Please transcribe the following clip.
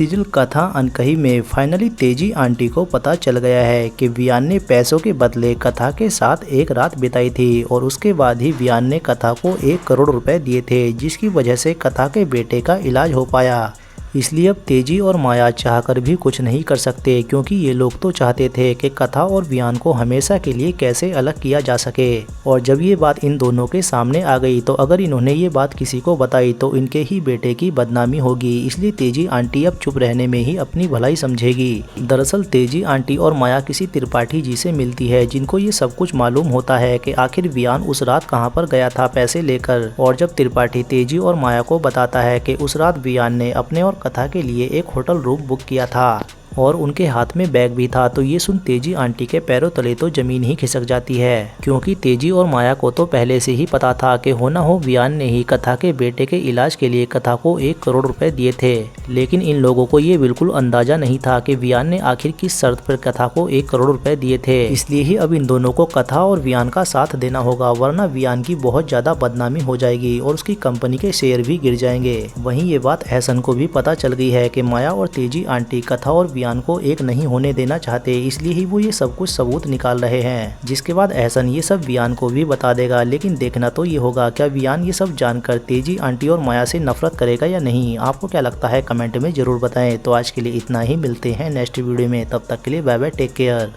Serial कथा अनकही में फाइनली तेजी आंटी को पता चल गया है कि वियान ने पैसों के बदले कथा के साथ एक रात बिताई थी और उसके बाद ही वियान ने कथा को 1 करोड़ रुपए दिए थे, जिसकी वजह से कथा के बेटे का इलाज हो पाया। इसलिए अब तेजी और माया चाहकर भी कुछ नहीं कर सकते, क्योंकि ये लोग तो चाहते थे कि कथा और वियान को हमेशा के लिए कैसे अलग किया जा सके। और जब ये बात इन दोनों के सामने आ गई तो अगर इन्होंने ये बात किसी को बताई तो इनके ही बेटे की बदनामी होगी, इसलिए तेजी आंटी अब चुप रहने में ही अपनी भलाई समझेगी। दरअसल तेजी आंटी और माया किसी त्रिपाठी जी से मिलती है, जिनको ये सब कुछ मालूम होता है कि आखिर वियान उस रात कहाँ पर गया था पैसे लेकर। और जब त्रिपाठी तेजी और माया को बताता है कि उस रात वियान ने अपने और कथा के लिए एक होटल रूम बुक किया था और उनके हाथ में बैग भी था, तो ये सुन तेजी आंटी के पैरों तले तो जमीन ही खिसक जाती है, क्योंकि तेजी और माया को तो पहले से ही पता था कि हो ना हो वियान ने ही कथा के बेटे के इलाज के लिए कथा को 1 करोड़ रुपए दिए थे। लेकिन इन लोगों को ये बिल्कुल अंदाजा नहीं था कि वियान ने आखिर किस शर्त पर कथा को 1 करोड़ रुपए दिए थे। इसलिए ही अब इन दोनों को कथा और वियान का साथ देना होगा, वरना वियान की बहुत ज्यादा बदनामी हो जाएगी और उसकी कंपनी के शेयर भी गिर जाएंगे। वहीं ये बात एहसन को भी पता चल गई है कि माया और तेजी आंटी कथा और वियान को एक नहीं होने देना चाहते, इसलिए ही वो ये सब कुछ सबूत निकाल रहे हैं, जिसके बाद एहसन ये सब वियान को भी बता देगा। लेकिन देखना तो ये होगा क्या वियान ये सब जानकर तेजी आंटी और माया से नफरत करेगा या नहीं। आपको क्या लगता है कमेंट में जरूर बताएं। तो आज के लिए इतना ही, मिलते हैं नेक्स्ट वीडियो में, तब तक के लिए बाय बाय, टेक केयर।